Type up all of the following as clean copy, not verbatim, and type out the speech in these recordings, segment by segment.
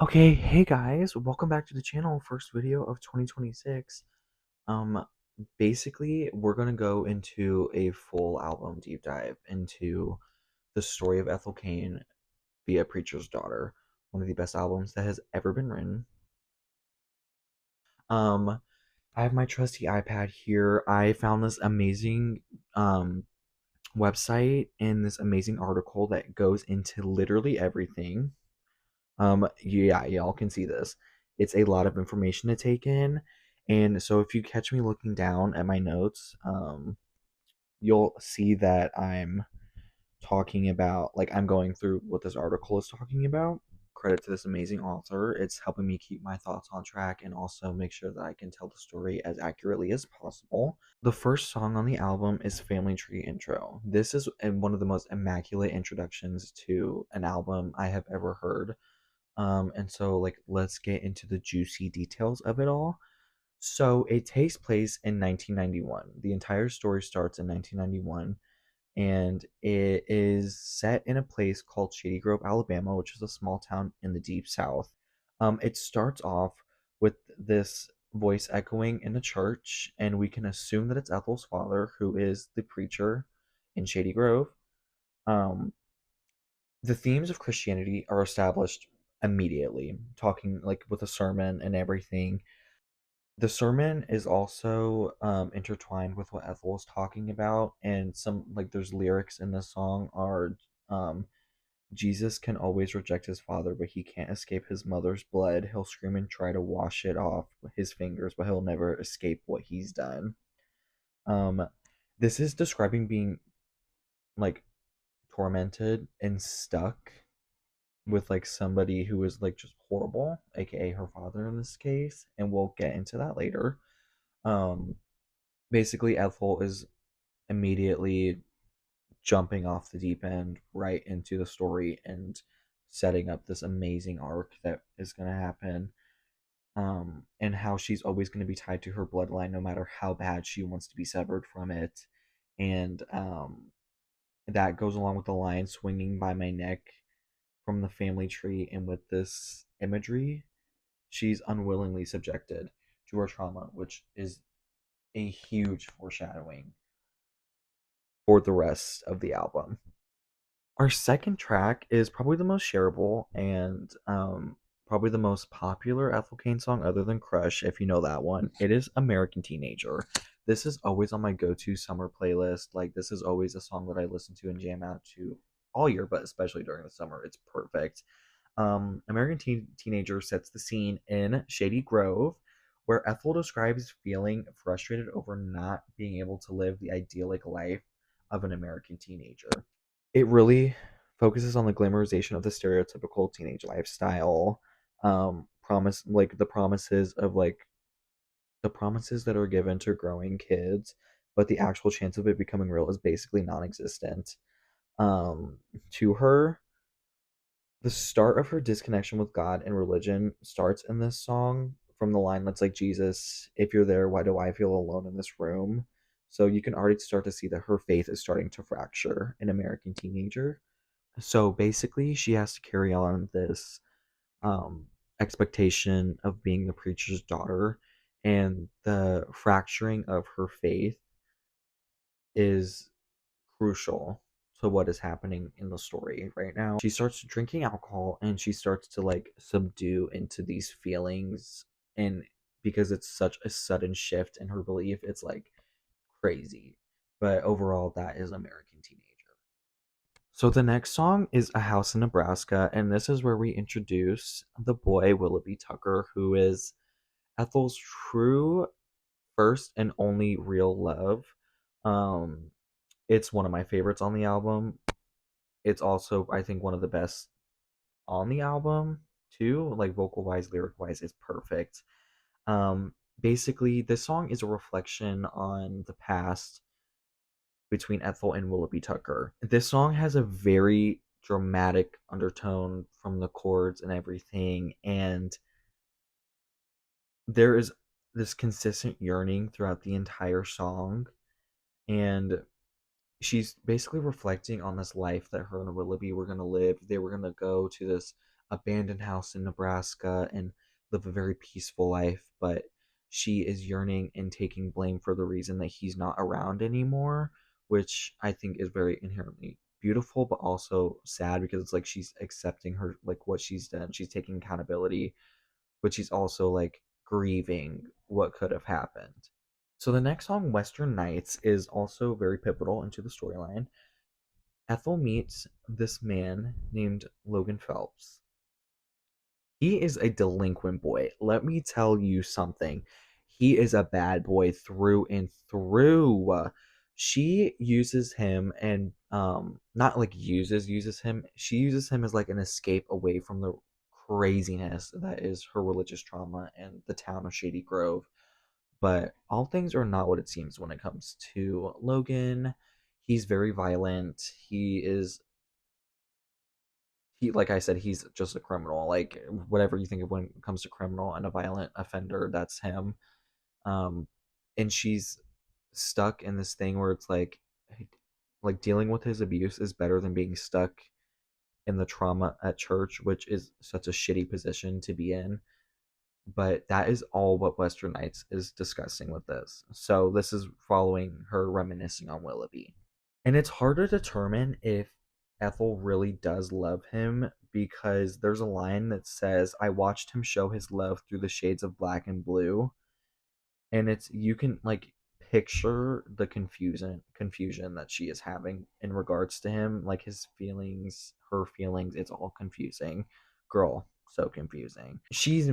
Okay, hey guys, welcome back to the channel. First video of 2026. Um, Basically, we're gonna go into a full album deep dive into the story of ethelcain via Preacher's Daughter, one of the best albums that has ever been written. Um, I have my trusty iPad here. I found this amazing um website and this amazing article that goes into literally everything. Yeah, y'all can see this. It's a lot of information to take in. And so if you catch me looking down at my notes, you'll see that I'm talking about, like, I'm going through what this article is talking about. Credit to this amazing author. It's helping me keep my thoughts on track and also make sure that I can tell the story as accurately as possible. The first song on the album is Family Tree Intro. This is one of the most immaculate introductions to an album I have ever heard. And so, like, let's get into the juicy details of it all. So it takes place in 1991. The entire story starts in 1991, and it is set in a place called Shady Grove, Alabama, which is a small town in the deep south. It starts off with this voice echoing in a church, and we can assume that it's Ethel's father, who is the preacher in Shady Grove. Um, the themes of Christianity are established immediately, talking like with a sermon and everything. The sermon is also intertwined with what Ethel is talking about, and some, like, there's lyrics in the song are um, Jesus can always reject his father, but he can't escape his mother's blood. He'll scream and try to wash it off with his fingers, but he'll never escape what he's done. Um, this is describing being, like, tormented and stuck with, like, somebody who is, like, just horrible, aka her father in this case, and we'll get into that later. Um, Basically, Ethel is immediately jumping off the deep end right into the story and setting up this amazing arc that is going to happen. And how she's always going to be tied to her bloodline no matter how bad she wants to be severed from it. And that goes along with the line swinging by my neck from the family tree, and with this imagery, she's unwillingly subjected to her trauma, which is a huge foreshadowing for the rest of the album. Our second track is probably the most shareable and probably the most popular Ethel Cain song other than Crush, if you know that one. It is American Teenager. This is always on my go-to summer playlist. Like, this is always a song that I listen to and jam out to all year, but especially during the summer. It's perfect. Teenager sets the scene in Shady Grove, where Ethel describes feeling frustrated over not being able to live the idyllic life of an American teenager. It really focuses on the glamorization of the stereotypical teenage lifestyle, promise like the promises that are given to growing kids, but the actual chance of it becoming real is basically non-existent. Um, to her, the start of her disconnection with God and religion starts in this song from the line that's like, Jesus, if you're there, why do I feel alone in this room? So you can already start to see that her faith is starting to fracture in American Teenager. So basically, she has to carry on this um, expectation of being the preacher's daughter, and the fracturing of her faith is crucial to what is happening in the story right now. She starts drinking alcohol and she starts to, like, subdue into these feelings, and because it's such a sudden shift in her belief, it's like crazy. But overall, that is American Teenager. So the next song is A House in Nebraska, and this is where we introduce the boy Willoughby Tucker, who is Ethel's true first and only real love. Um, it's one of my favorites on the album. It's also, I think, one of the best on the album too. Like, vocal wise, lyric wise, it's perfect. Basically, this song is a reflection on the past between Ethel and Willoughby Tucker. This song has a very dramatic undertone from the chords and everything, and there is this consistent yearning throughout the entire song, and she's basically reflecting on this life that her and Willoughby were going to live. They were going to go to this abandoned house in Nebraska and live a very peaceful life, but she is yearning and taking blame for the reason that he's not around anymore, which I think is very inherently beautiful, but also sad because it's like she's accepting her, like what she's done. She's taking accountability, but she's also like grieving what could have happened. So the next song, Western Nights, is also very pivotal into the storyline. Ethel meets this man named Logan Phelps. He is a delinquent boy. Let me tell you something. He is a bad boy through and through. She uses him and not like uses him. She uses him as like an escape away from the craziness that is her religious trauma and the town of Shady Grove. But all things are not what it seems when it comes to Logan. He's very violent. He like I said, he's just a criminal. Like whatever you think of when it comes to criminal and a violent offender, that's him. Um, and she's stuck in this thing where it's like dealing with his abuse is better than being stuck in the trauma at church, which is such a shitty position to be in. But that is all what Western Nights is discussing with this. So this is following her reminiscing on Willoughby. And it's hard to determine if Ethel really does love him because there's a line that says, I watched him show his love through the shades of black and blue. And it's you can like picture the confusion that she is having in regards to him, like his feelings, her feelings, it's all confusing. Girl, so confusing. She's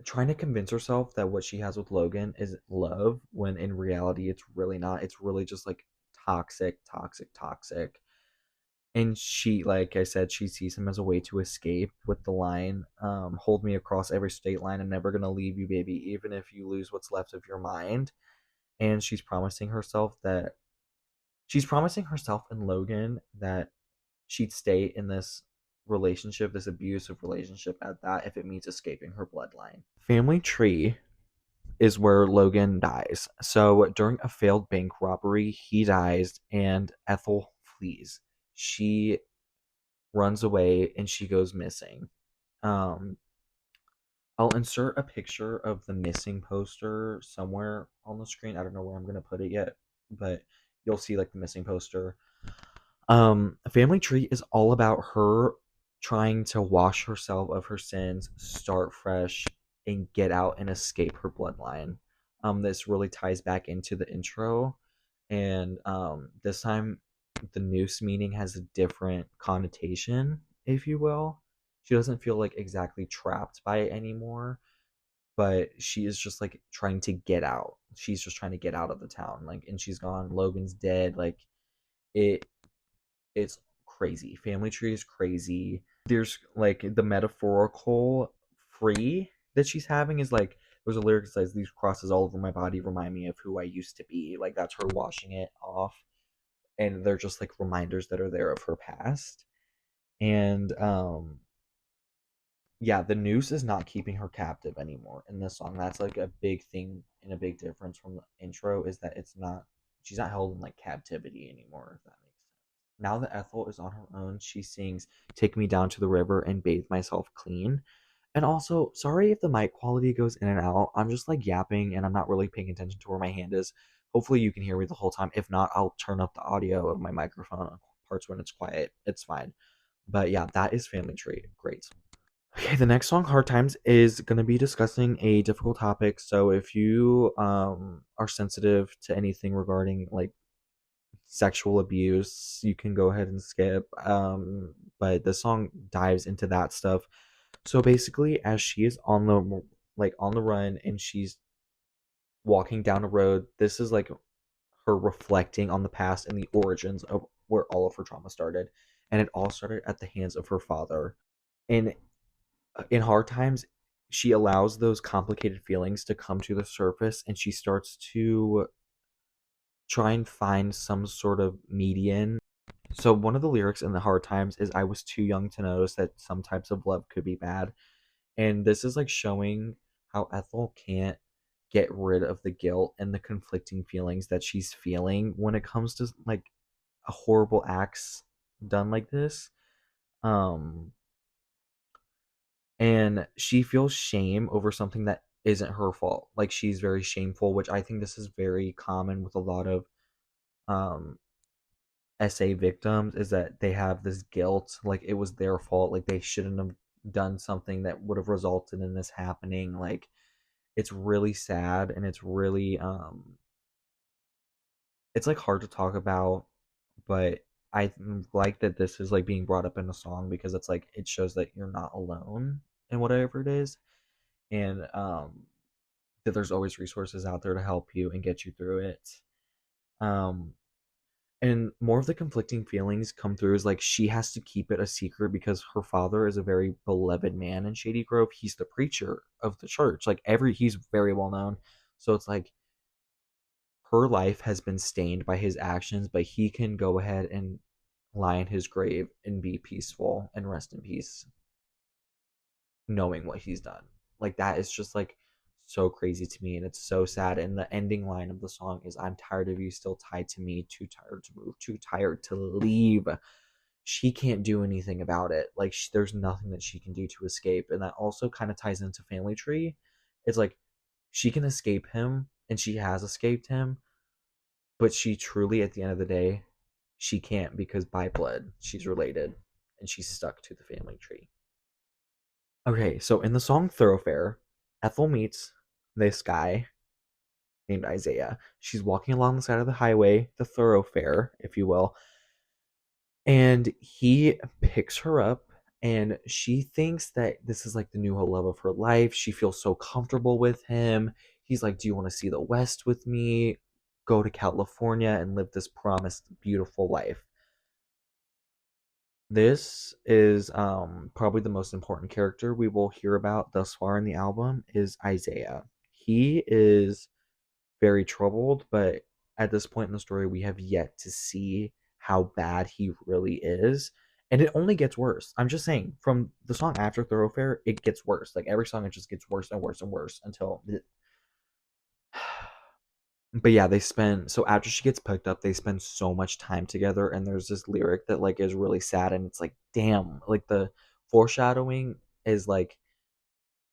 trying to convince herself that what she has with Logan is love when in reality it's really not. It's really just like toxic, toxic, toxic. And she, like I said, she sees him as a way to escape with the line, hold me across every state line. I'm never going to leave you, baby, even if you lose what's left of your mind. And she's promising herself and Logan that she'd stay in this relationship, this abusive relationship at that, if it means escaping her bloodline. Family tree is where Logan dies. So during a failed bank robbery, he dies and Ethel flees. She runs away and she goes missing. Um, I'll insert a picture of the missing poster somewhere on the screen. I don't know where I'm gonna put it yet, but you'll see like the missing poster. Family Tree is all about her trying to wash herself of her sins, start fresh, and get out and escape her bloodline. This really ties back into the intro, and this time the noose meaning has a different connotation, if you will. She doesn't feel like exactly trapped by it anymore, but she is just like trying to get out. She's just trying to get out of the town, like, and she's gone. Logan's dead. Like it it's crazy. Family Tree is crazy. There's like the metaphorical free that she's having is like there's a lyric that says these crosses all over my body remind me of who I used to be. Like that's her washing it off. And they're just like reminders that are there of her past. And yeah, the noose is not keeping her captive anymore in this song. That's like a big thing and a big difference from the intro is that she's not held in like captivity anymore, if that makes sense. Now that Ethel is on her own, she sings Take Me Down to the River and Bathe Myself Clean. And also, sorry if the mic quality goes in and out. I'm just like yapping and I'm not really paying attention to where my hand is. Hopefully you can hear me the whole time. If not, I'll turn up the audio of my microphone on parts when it's quiet. It's fine. But yeah, that is Family Tree. Great. Okay, the next song, Hard Times, is going to be discussing a difficult topic. So if you are sensitive to anything regarding like sexual abuse, you can go ahead and skip. But the song dives into that stuff. So basically, as she is on the run and she's walking down a road, this is like her reflecting on the past and the origins of where all of her trauma started. And it all started at the hands of her father. And in hard times, she allows those complicated feelings to come to the surface and she starts to try and find some sort of median. So, one of the lyrics in the hard times is I was too young to notice that some types of love could be bad. And this is like showing how Ethel can't get rid of the guilt and the conflicting feelings that she's feeling when it comes to like a horrible acts done like this. Um and she feels shame over something that isn't her fault. Like, she's very shameful, which I think this is very common with a lot of um SA victims, is that they have this guilt, like it was their fault, like they shouldn't have done something that would have resulted in this happening. Like, it's really sad, and it's really it's like hard to talk about, but I like that this is like being brought up in a song, because it's like it shows that you're not alone in whatever it is, and that there's always resources out there to help you and get you through it. Um, and more of the conflicting feelings come through is like she has to keep it a secret because her father is a very beloved man in Shady Grove. He's the preacher of the church. Like, he's very well known. So it's like her life has been stained by his actions, but he can go ahead and lie in his grave and be peaceful and rest in peace, knowing what he's done. Like, that is just like so crazy to me, and it's so sad. And the ending line of the song is, "I'm tired of you still tied to me, too tired to move, too tired to leave." She can't do anything about it. Like, there's nothing that she can do to escape. And that also kind of ties into Family Tree. It's like she can escape him, and she has escaped him, but she truly, at the end of the day, she can't, because by blood she's related, and she's stuck to the family tree. Okay, so in the song Thoroughfare, Ethel meets this guy named Isaiah. She's walking along the side of the highway, the thoroughfare, if you will, and he picks her up, and she thinks that this is like the new love of her life. She feels so comfortable with him. He's like, "Do you want to see the West with me? Go to California and live this promised beautiful life." This is probably the most important character we will hear about thus far in the album, is Isaiah. He is very troubled, but at this point in the story, we have yet to see how bad he really is. And it only gets worse. I'm just saying, from the song after Thoroughfare, it gets worse. Like, every song, it just gets worse and worse and worse until. But yeah, they spend, so after she gets picked up, they spend so much time together, and there's this lyric that like is really sad, and it's like, damn, like the foreshadowing is like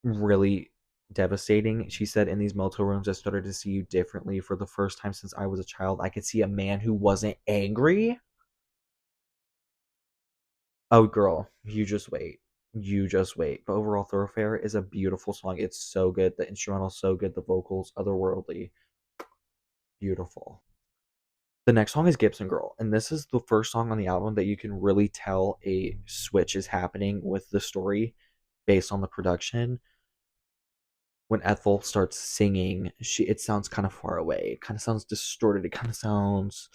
really devastating. She said, "In these motel rooms, I started to see you differently. For the first time since I was a child, I could see a man who wasn't angry." Oh, girl, you just wait. You just wait. But overall, Thoroughfare is a beautiful song. It's so good. The instrumental's so good. The vocals, otherworldly, beautiful. The next song is Gibson Girl, and this is the first song on the album that you can really tell a switch is happening with the story based on the production. When Ethel starts singing, it sounds kind of far away. It kind of sounds distorted. It kind of sounds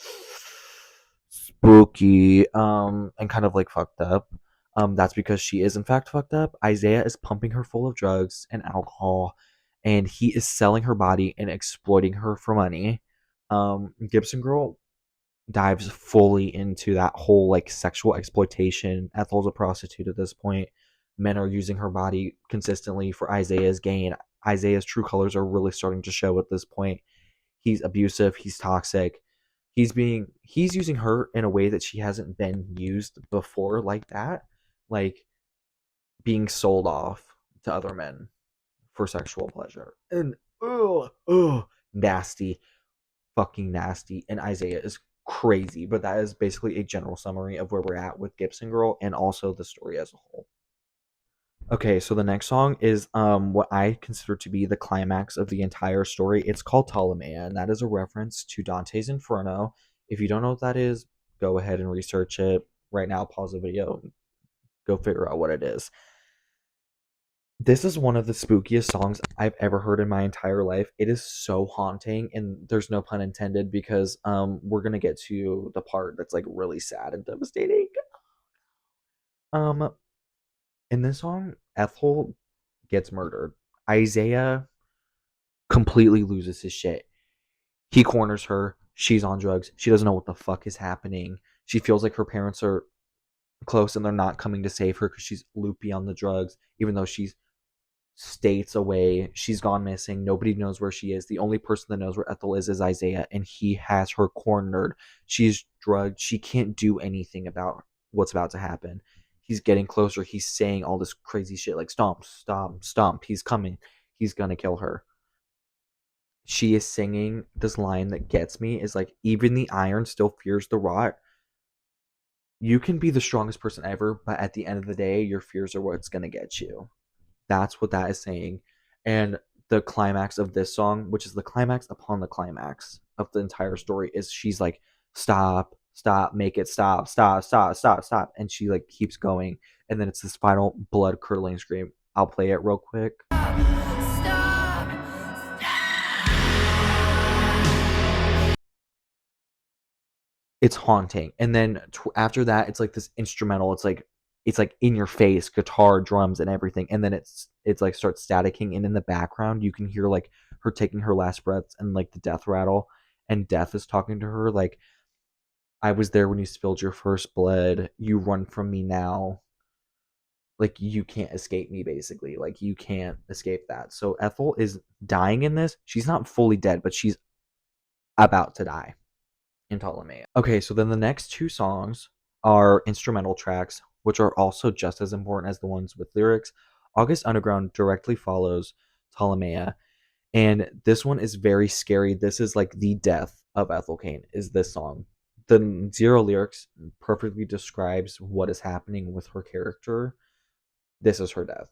spooky, and kind of like fucked up. That's because she is in fact fucked up. Isaiah is pumping her full of drugs and alcohol, and he is selling her body and exploiting her for money. Gibson Girl dives fully into that whole like sexual exploitation. Ethel's a prostitute at this point. Men are using her body consistently for Isaiah's gain. Isaiah's true colors are really starting to show at this point. He's abusive, he's toxic. He's using her in a way that she hasn't been used before, like that. Like, being sold off to other men for sexual pleasure. And nasty, fucking nasty. And Isaiah is crazy, but that is basically a general summary of where we're at with Gibson Girl and also the story as a whole. Okay, so the next song is what I consider to be the climax of the entire story. It's called Ptolemaea, and that is a reference to Dante's Inferno. If you don't know what that is, go ahead and research it right now. Pause the video, go figure out what it is. This is one of the spookiest songs I've ever heard in my entire life. It is so haunting, and there's no pun intended, because we're gonna get to the part that's like really sad and devastating. Um in this song, Ethel gets murdered. Isaiah completely loses his shit. He corners her. She's on drugs. She doesn't know what the fuck is happening. She feels like her parents are close and they're not coming to save her because she's loopy on the drugs, even though she's states away. She's gone missing. Nobody knows where she is. The only person that knows where Ethel is Isaiah, and he has her cornered. She's drugged. She can't do anything about what's about to happen. he's getting closer. He's saying all this crazy shit like stomp, stomp, stomp. He's coming. He's gonna kill her. She is singing this line that gets me is like, even the iron still fears the rot. You can be the strongest person ever, but at the end of the day, your fears are what's gonna get you. That's what that is saying. And the climax of this song, which is the climax upon the climax of the entire story, is she's like, stop, stop, make it stop, stop, stop, stop, stop. And she like keeps going. And then it's this final blood curdling scream. I'll play it real quick. Stop! It's haunting. And then after that, it's like this instrumental. It's like in your face, guitar, drums, and everything. And then it's like starts staticking, and in the background, you can hear like her taking her last breaths and like the death rattle. And death is talking to her like, "I was there when you spilled your first blood. You run from me now. Like you can't escape me, basically. Like you can't escape that." So Ethel is dying in this. She's not fully dead, but she's about to die in Ptolemaea. Okay, so then the next two songs are instrumental tracks, which are also just as important as the ones with lyrics. August Underground directly follows Ptolemaea, and this one is very scary. This is like the death of ethelcain, is this song. The zero lyrics perfectly describes what is happening with her character. This is her death.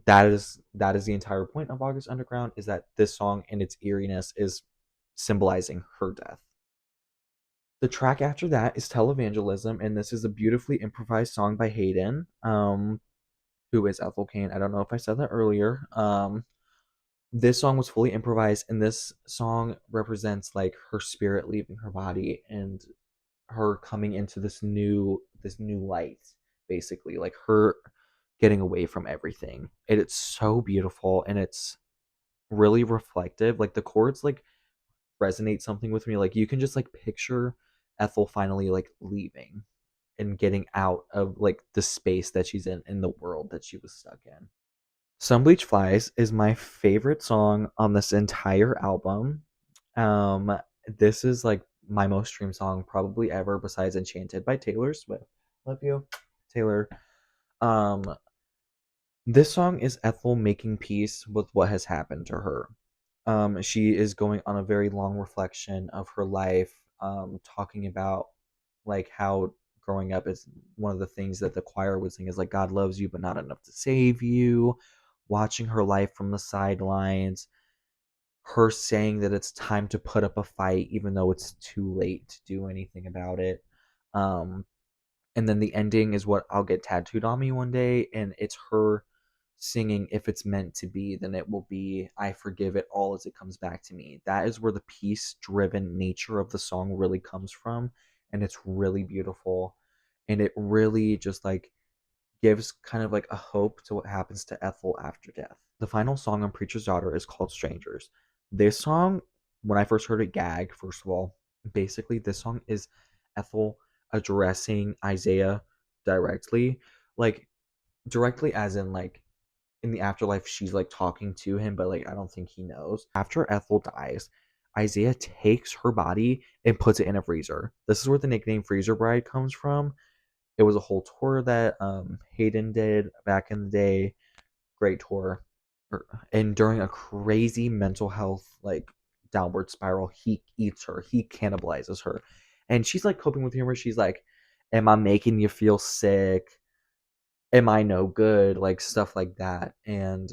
That is the entire point of August Underground, is that this song and its eeriness is symbolizing her death. The track after that is Televangelism, and this is a beautifully improvised song by Hayden, who is ethelcain. I don't know if I said that earlier. This song was fully improvised, and this song represents like her spirit leaving her body and her coming into this new light, basically, like her getting away from everything. And it's so beautiful, and it's really reflective. Like the chords like resonate something with me. Like you can just like picture Ethel finally like leaving and getting out of like the space that she's in the world that she was stuck in. Some Bleached Flies is my favorite song on this entire album. Um this is like my most streamed song probably ever, besides Enchanted by Taylor Swift. Love you, Taylor. Um this song is Ethel making peace with what has happened to her. She is going on a very long reflection of her life, talking about like how growing up is one of the things that the choir would sing is like, God loves you, but not enough to save you. Watching her life from the sidelines, her saying that it's time to put up a fight, even though it's too late to do anything about it. Um, and then the ending is what I'll get tattooed on me one day, and it's her singing, if it's meant to be, then it will be. I forgive it all as it comes back to me. That is where the peace driven nature of the song really comes from, and it's really beautiful, and it really just like gives kind of like a hope to what happens to Ethel after death. The final song on Preacher's Daughter is called Strangers. This song, when I first heard it, gag, first of all, basically this song is Ethel addressing Isaiah directly, like directly as in like in the afterlife she's like talking to him, but like I don't think he knows. After Ethel dies, Isaiah takes her body and puts it in a freezer. This is where the nickname Freezer Bride comes from. It was a whole tour that Hayden did back in the day. Great tour. And during a crazy mental health like downward spiral, he eats her. He cannibalizes her. And she's like coping with humor. She's like, am I making you feel sick? Am I no good? Like stuff like that. And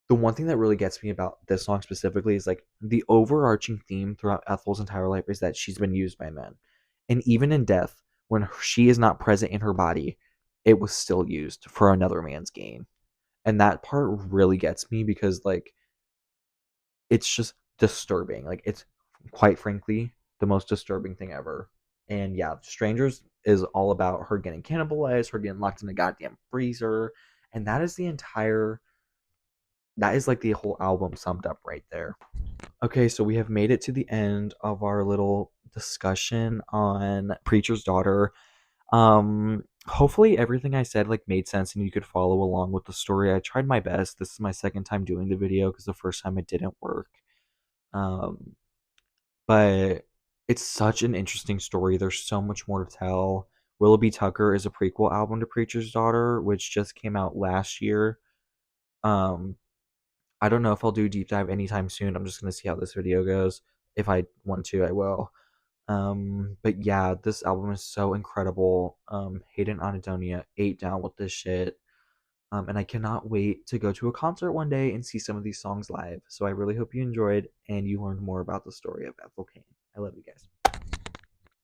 the one thing that really gets me about this song specifically is like the overarching theme throughout Ethel's entire life is that she's been used by men. And even in death, when she is not present in her body, it was still used for another man's gain. And that part really gets me because like it's just disturbing. Like it's quite frankly the most disturbing thing ever. And yeah, Strangers is all about her getting cannibalized, her getting locked in a goddamn freezer, and that is like the whole album summed up right there. Okay, so we have made it to the end of our little discussion on Preacher's Daughter. Hopefully everything I said like made sense and you could follow along with the story. I tried my best. This is my second time doing the video because the first time it didn't work. Um, but it's such an interesting story. There's so much more to tell. Willoughby Tucker is a prequel album to Preacher's Daughter, which just came out last year. Um, I don't know if I'll do a deep dive anytime soon. I'm just gonna see how this video goes. If I want to, I will. But yeah, this album is so incredible. Haydenanhedonia ate down with this shit. And I cannot wait to go to a concert one day and see some of these songs live. So I really hope you enjoyed and you learned more about the story of Ethelcain. I love you guys.